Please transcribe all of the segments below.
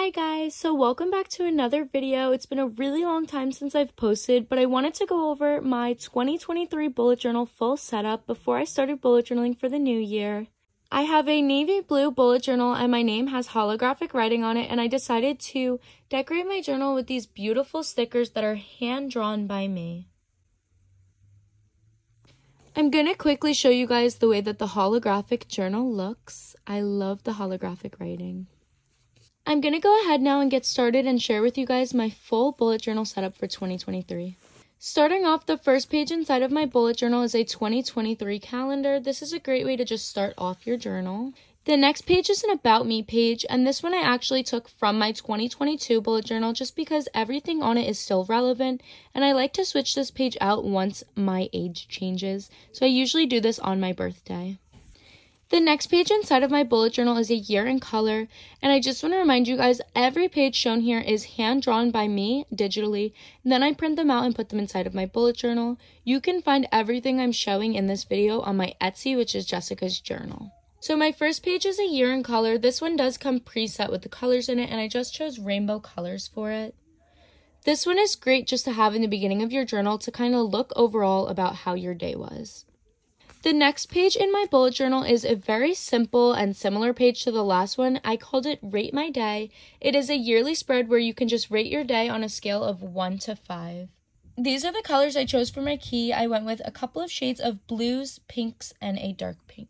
Hi guys, so welcome back to another video. It's been a really long time since I've posted, but I wanted to go over my 2023 bullet journal full setup before I started bullet journaling for the new year. I have a navy blue bullet journal and my name has holographic writing on it, and I decided to decorate my journal with these beautiful stickers that are hand-drawn by me. I'm going to quickly show you guys the way that the holographic journal looks. I love the holographic writing. I'm going to go ahead now and get started and share with you guys my full bullet journal setup for 2023. Starting off, the first page inside of my bullet journal is a 2023 calendar. This is a great way to just start off your journal. The next page is an About Me page, and this one I actually took from my 2022 bullet journal just because everything on it is still relevant, and I like to switch this page out once my age changes, so I usually do this on my birthday. The next page inside of my bullet journal is a year in color, and I just want to remind you guys, every page shown here is hand-drawn by me digitally, and then I print them out and put them inside of my bullet journal. You can find everything I'm showing in this video on my Etsy, which is Jessica's Journal. So my first page is a year in color. This one does come preset with the colors in it, and I just chose rainbow colors for it. This one is great just to have in the beginning of your journal to kind of look overall about how your day was. The next page in my bullet journal is a very simple and similar page to the last one. I called it Rate My Day. It is a yearly spread where you can just rate your day on a scale of 1 to 5. These are the colors I chose for my key. I went with a couple of shades of blues, pinks, and a dark pink.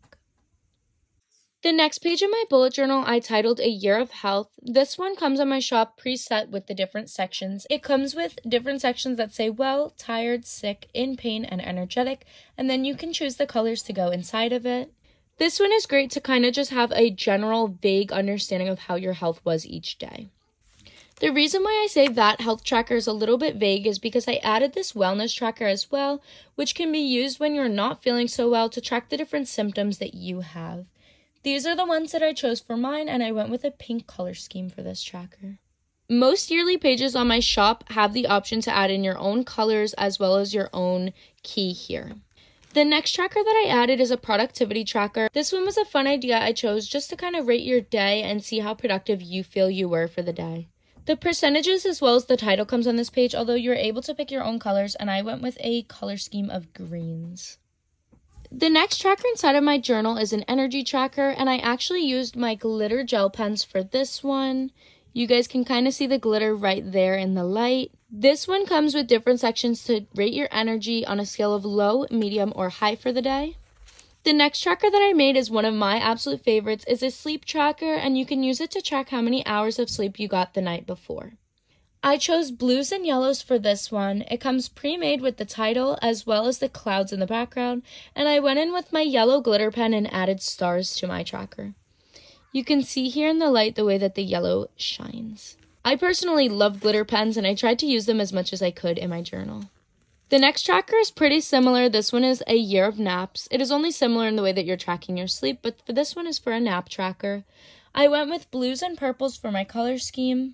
The next page in my bullet journal I titled A Year of Health. This one comes on my shop preset with the different sections. It comes with different sections that say well, tired, sick, in pain, and energetic, and then you can choose the colors to go inside of it. This one is great to kind of just have a general vague understanding of how your health was each day. The reason why I say that health tracker is a little bit vague is because I added this wellness tracker as well, which can be used when you're not feeling so well to track the different symptoms that you have. These are the ones that I chose for mine, and I went with a pink color scheme for this tracker. Most yearly pages on my shop have the option to add in your own colors as well as your own key here. The next tracker that I added is a productivity tracker. This one was a fun idea I chose just to kind of rate your day and see how productive you feel you were for the day. The percentages as well as the title comes on this page, although you're able to pick your own colors, and I went with a color scheme of greens. The next tracker inside of my journal is an energy tracker, and I actually used my glitter gel pens for this one. You guys can kind of see the glitter right there in the light. This one comes with different sections to rate your energy on a scale of low, medium, or high for the day. The next tracker that I made is one of my absolute favorites. It's a sleep tracker, and you can use it to track how many hours of sleep you got the night before. I chose blues and yellows for this one. It comes pre-made with the title as well as the clouds in the background, and I went in with my yellow glitter pen and added stars to my tracker. You can see here in the light the way that the yellow shines. I personally love glitter pens, and I tried to use them as much as I could in my journal. The next tracker is pretty similar. This one is a year of naps. It is only similar in the way that you're tracking your sleep, but for this one is for a nap tracker. I went with blues and purples for my color scheme.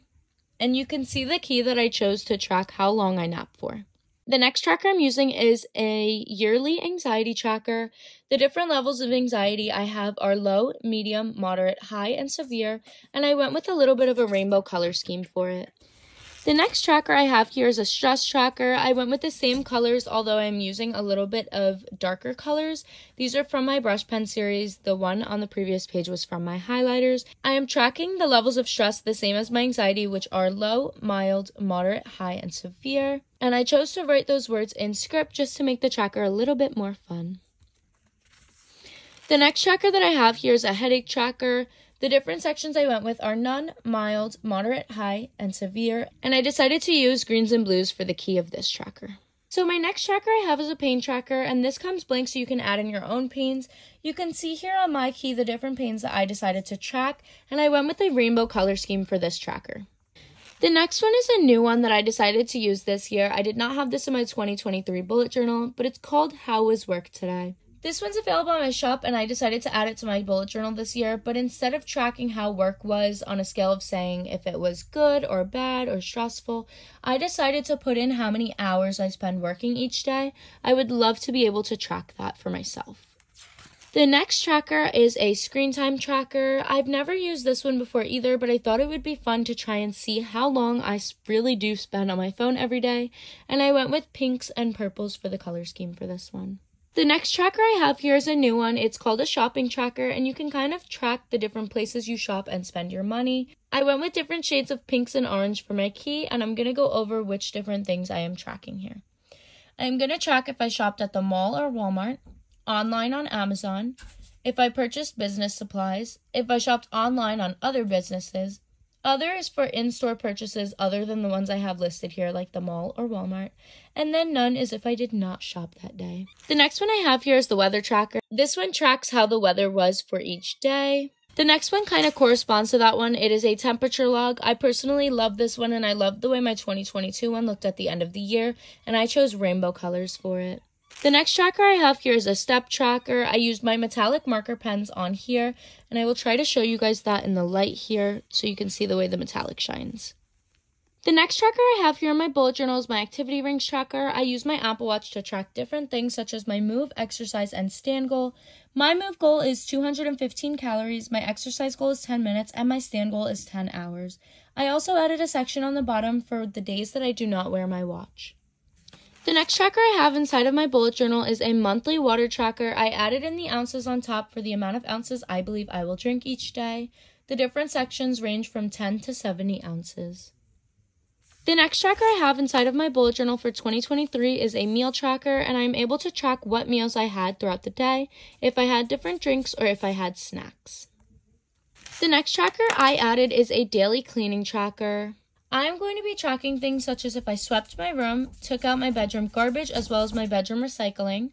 And you can see the key that I chose to track how long I nap for. The next tracker I'm using is a yearly anxiety tracker. The different levels of anxiety I have are low, medium, moderate, high, and severe, and I went with a little bit of a rainbow color scheme for it. The next tracker I have here is a stress tracker. I went with the same colors, although I'm using a little bit of darker colors. These are from my brush pen series. The one on the previous page was from my highlighters. I am tracking the levels of stress the same as my anxiety, which are low, mild, moderate, high, and severe. And I chose to write those words in script just to make the tracker a little bit more fun. The next tracker that I have here is a headache tracker. The different sections I went with are none, mild, moderate, high, and severe, and I decided to use greens and blues for the key of this tracker. So my next tracker I have is a pain tracker, and this comes blank so you can add in your own pains. You can see here on my key the different pains that I decided to track, and I went with a rainbow color scheme for this tracker. The next one is a new one that I decided to use this year. I did not have this in my 2023 bullet journal, but it's called How Was Work Today? This one's available on my shop, and I decided to add it to my bullet journal this year, but instead of tracking how work was on a scale of saying if it was good or bad or stressful, I decided to put in how many hours I spend working each day. I would love to be able to track that for myself. The next tracker is a screen time tracker. I've never used this one before either, but I thought it would be fun to try and see how long I really do spend on my phone every day, and I went with pinks and purples for the color scheme for this one. The next tracker I have here is a new one. It's called a shopping tracker, and you can kind of track the different places you shop and spend your money. I went with different shades of pinks and orange for my key, and I'm going to go over which different things I am tracking here. I'm going to track if I shopped at the mall or Walmart, online on Amazon, if I purchased business supplies, if I shopped online on other businesses. Other is for in-store purchases other than the ones I have listed here, like the mall or Walmart. And then none is if I did not shop that day. The next one I have here is the weather tracker. This one tracks how the weather was for each day. The next one kind of corresponds to that one. It is a temperature log. I personally love this one, and I love the way my 2022 one looked at the end of the year, and I chose rainbow colors for it. The next tracker I have here is a step tracker. I used my metallic marker pens on here, and I will try to show you guys that in the light here so you can see the way the metallic shines. The next tracker I have here in my bullet journal is my activity rings tracker. I use my Apple Watch to track different things such as my move, exercise, and stand goal. My move goal is 215 calories, my exercise goal is 10 minutes, and my stand goal is 10 hours. I also added a section on the bottom for the days that I do not wear my watch. The next tracker I have inside of my bullet journal is a monthly water tracker. I added in the ounces on top for the amount of ounces I believe I will drink each day. The different sections range from 10 to 70 ounces. The next tracker I have inside of my bullet journal for 2023 is a meal tracker, and I'm able to track what meals I had throughout the day, if I had different drinks, or if I had snacks. The next tracker I added is a daily cleaning tracker. I'm going to be tracking things such as if I swept my room, took out my bedroom garbage as well as my bedroom recycling,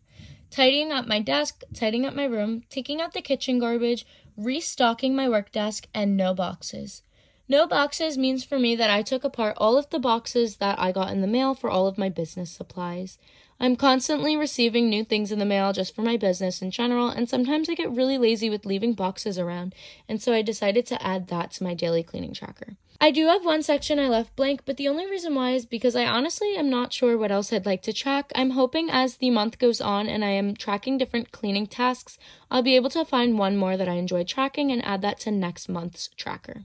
tidying up my desk, tidying up my room, taking out the kitchen garbage, restocking my work desk, and no boxes. No boxes means for me that I took apart all of the boxes that I got in the mail for all of my business supplies. I'm constantly receiving new things in the mail just for my business in general, and sometimes I get really lazy with leaving boxes around, and so I decided to add that to my daily cleaning tracker. I do have one section I left blank, but the only reason why is because I honestly am not sure what else I'd like to track. I'm hoping as the month goes on and I am tracking different cleaning tasks, I'll be able to find one more that I enjoy tracking and add that to next month's tracker.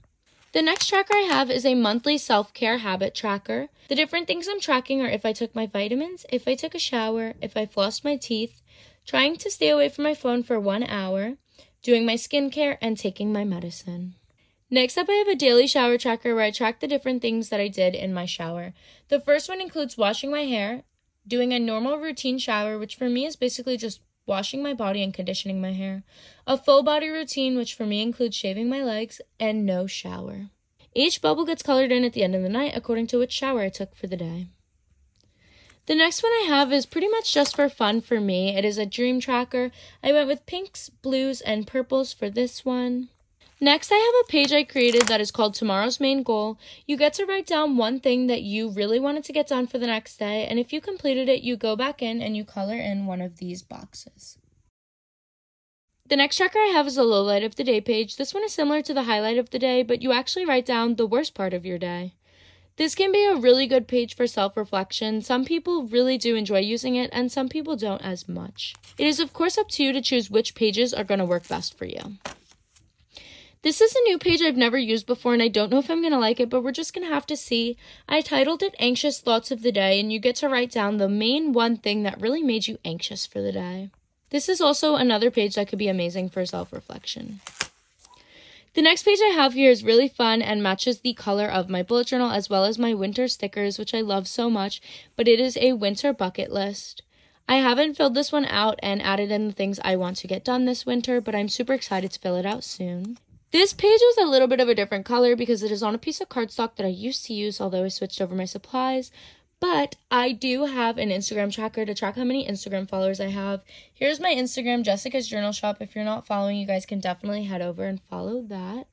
The next tracker I have is a monthly self-care habit tracker. The different things I'm tracking are if I took my vitamins, if I took a shower, if I flossed my teeth, trying to stay away from my phone for 1 hour, doing my skincare, and taking my medicine. Next up, I have a daily shower tracker where I track the different things that I did in my shower. The first one includes washing my hair, doing a normal routine shower, which for me is basically just washing my body and conditioning my hair, a full body routine, which for me includes shaving my legs, and no shower. Each bubble gets colored in at the end of the night according to which shower I took for the day. The next one I have is pretty much just for fun for me. It is a dream tracker. I went with pinks, blues, and purples for this one. Next, I have a page I created that is called Tomorrow's Main Goal. You get to write down one thing that you really wanted to get done for the next day, and if you completed it, you go back in and you color in one of these boxes. The next tracker I have is a lowlight of the day page. This one is similar to the highlight of the day, but you actually write down the worst part of your day. This can be a really good page for self-reflection. Some people really do enjoy using it, and some people don't as much. It is of course up to you to choose which pages are going to work best for you. This is a new page I've never used before, and I don't know if I'm going to like it, but we're just going to have to see. I titled it Anxious Thoughts of the Day, and you get to write down the main one thing that really made you anxious for the day. This is also another page that could be amazing for self-reflection. The next page I have here is really fun and matches the color of my bullet journal as well as my winter stickers, which I love so much, but it is a winter bucket list. I haven't filled this one out and added in the things I want to get done this winter, but I'm super excited to fill it out soon. This page is a little bit of a different color because it is on a piece of cardstock that I used to use, although I switched over my supplies. But I do have an Instagram tracker to track how many Instagram followers I have. Here's my Instagram, Jessica's Journal Shop. If you're not following, you guys can definitely head over and follow that.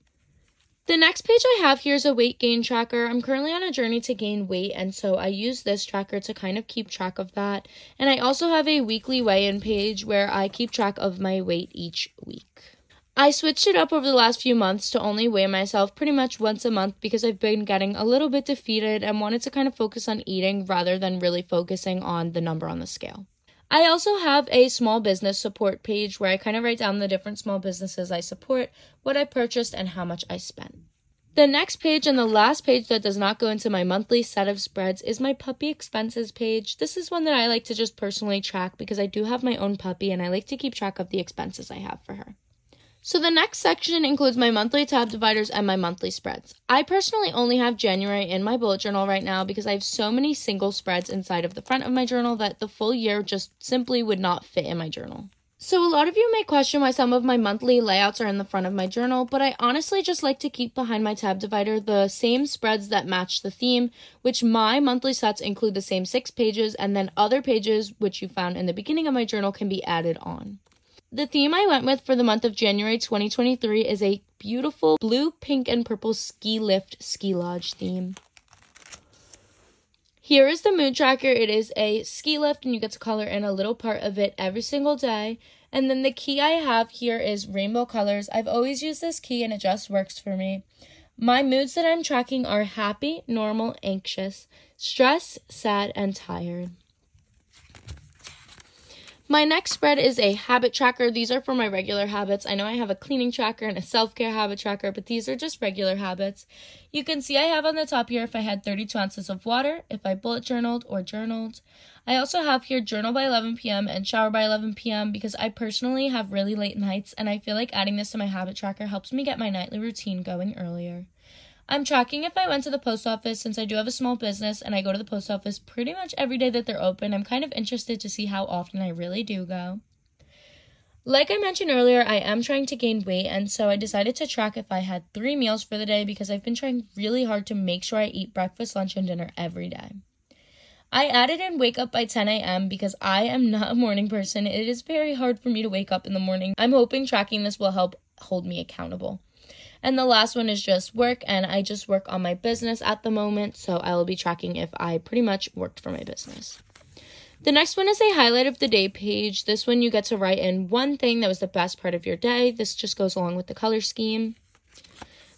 The next page I have here is a weight gain tracker. I'm currently on a journey to gain weight, and so I use this tracker to kind of keep track of that. And I also have a weekly weigh-in page where I keep track of my weight each week. I switched it up over the last few months to only weigh myself pretty much once a month because I've been getting a little bit defeated and wanted to kind of focus on eating rather than really focusing on the number on the scale. I also have a small business support page where I kind of write down the different small businesses I support, what I purchased, and how much I spent. The next page and the last page that does not go into my monthly set of spreads is my puppy expenses page. This is one that I like to just personally track because I do have my own puppy and I like to keep track of the expenses I have for her. So the next section includes my monthly tab dividers and my monthly spreads. I personally only have January in my bullet journal right now because I have so many single spreads inside of the front of my journal that the full year just simply would not fit in my journal. So a lot of you may question why some of my monthly layouts are in the front of my journal, but I honestly just like to keep behind my tab divider the same spreads that match the theme, which my monthly sets include the same 6 pages, and then other pages, which you found in the beginning of my journal, can be added on. The theme I went with for the month of January 2023 is a beautiful blue, pink, and purple ski lift ski lodge theme. Here is the mood tracker. It is a ski lift and you get to color in a little part of it every single day. And then the key I have here is rainbow colors. I've always used this key and it just works for me. My moods that I'm tracking are happy, normal, anxious, stressed, sad, and tired. My next spread is a habit tracker. These are for my regular habits. I know I have a cleaning tracker and a self-care habit tracker, but these are just regular habits. You can see I have on the top here if I had 32 ounces of water, if I bullet journaled or journaled. I also have here journal by 11 p.m. and shower by 11 p.m. because I personally have really late nights and I feel like adding this to my habit tracker helps me get my nightly routine going earlier. I'm tracking if I went to the post office since I do have a small business and I go to the post office pretty much every day that they're open. I'm kind of interested to see how often I really do go. Like I mentioned earlier, I am trying to gain weight and so I decided to track if I had 3 meals for the day because I've been trying really hard to make sure I eat breakfast, lunch, and dinner every day. I added in wake up by 10 a.m. because I am not a morning person. It is very hard for me to wake up in the morning. I'm hoping tracking this will help hold me accountable. And the last one is just work, and I just work on my business at the moment, so I will be tracking if I pretty much worked for my business. The next one is a highlight of the day page. This one you get to write in one thing that was the best part of your day. This just goes along with the color scheme.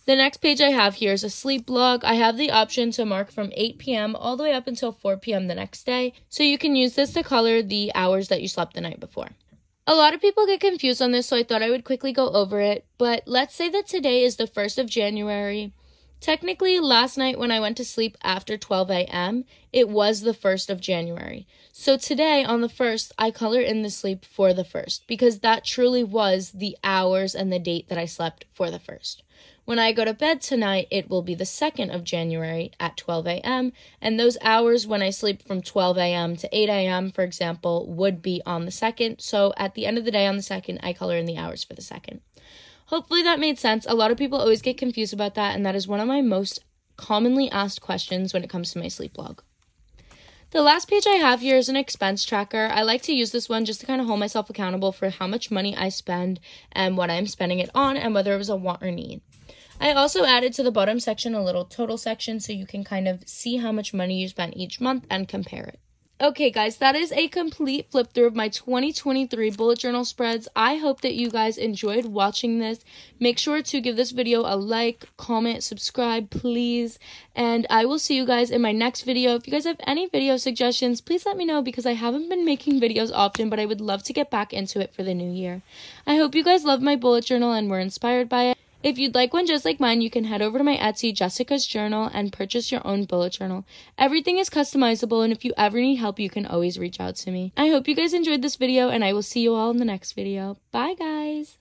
The next page I have here is a sleep log. I have the option to mark from 8 p.m. all the way up until 4 p.m. the next day, so you can use this to color the hours that you slept the night before. A lot of people get confused on this, so I thought I would quickly go over it. But let's say that today is the 1st of January. Technically, last night when I went to sleep after 12 a.m., it was the 1st of January. So today, on the 1st, I color in the sleep for the 1st, because that truly was the hours and the date that I slept for the 1st. When I go to bed tonight, it will be the 2nd of January at 12 a.m., and those hours when I sleep from 12 a.m. to 8 a.m., for example, would be on the 2nd. So at the end of the day on the 2nd, I color in the hours for the 2nd. Hopefully that made sense. A lot of people always get confused about that, and that is one of my most commonly asked questions when it comes to my sleep log. The last page I have here is an expense tracker. I like to use this one just to kind of hold myself accountable for how much money I spend and what I'm spending it on and whether it was a want or need. I also added to the bottom section a little total section so you can kind of see how much money you spent each month and compare it. Okay guys, that is a complete flip through of my 2023 bullet journal spreads. I hope that you guys enjoyed watching this. Make sure to give this video a like, comment, subscribe, please. And I will see you guys in my next video. If you guys have any video suggestions, please let me know because I haven't been making videos often, but I would love to get back into it for the new year. I hope you guys love my bullet journal and were inspired by it. If you'd like one just like mine, you can head over to my Etsy, Jessica's Journal, and purchase your own bullet journal. Everything is customizable, and if you ever need help, you can always reach out to me. I hope you guys enjoyed this video, and I will see you all in the next video. Bye, guys!